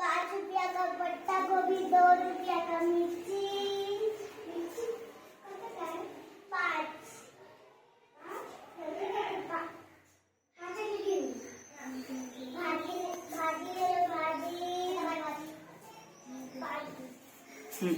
₹5 का पत्ता गोभी, ₹2 का मिर्ची, मिर्ची काय 5 भाजी भाजी भाजी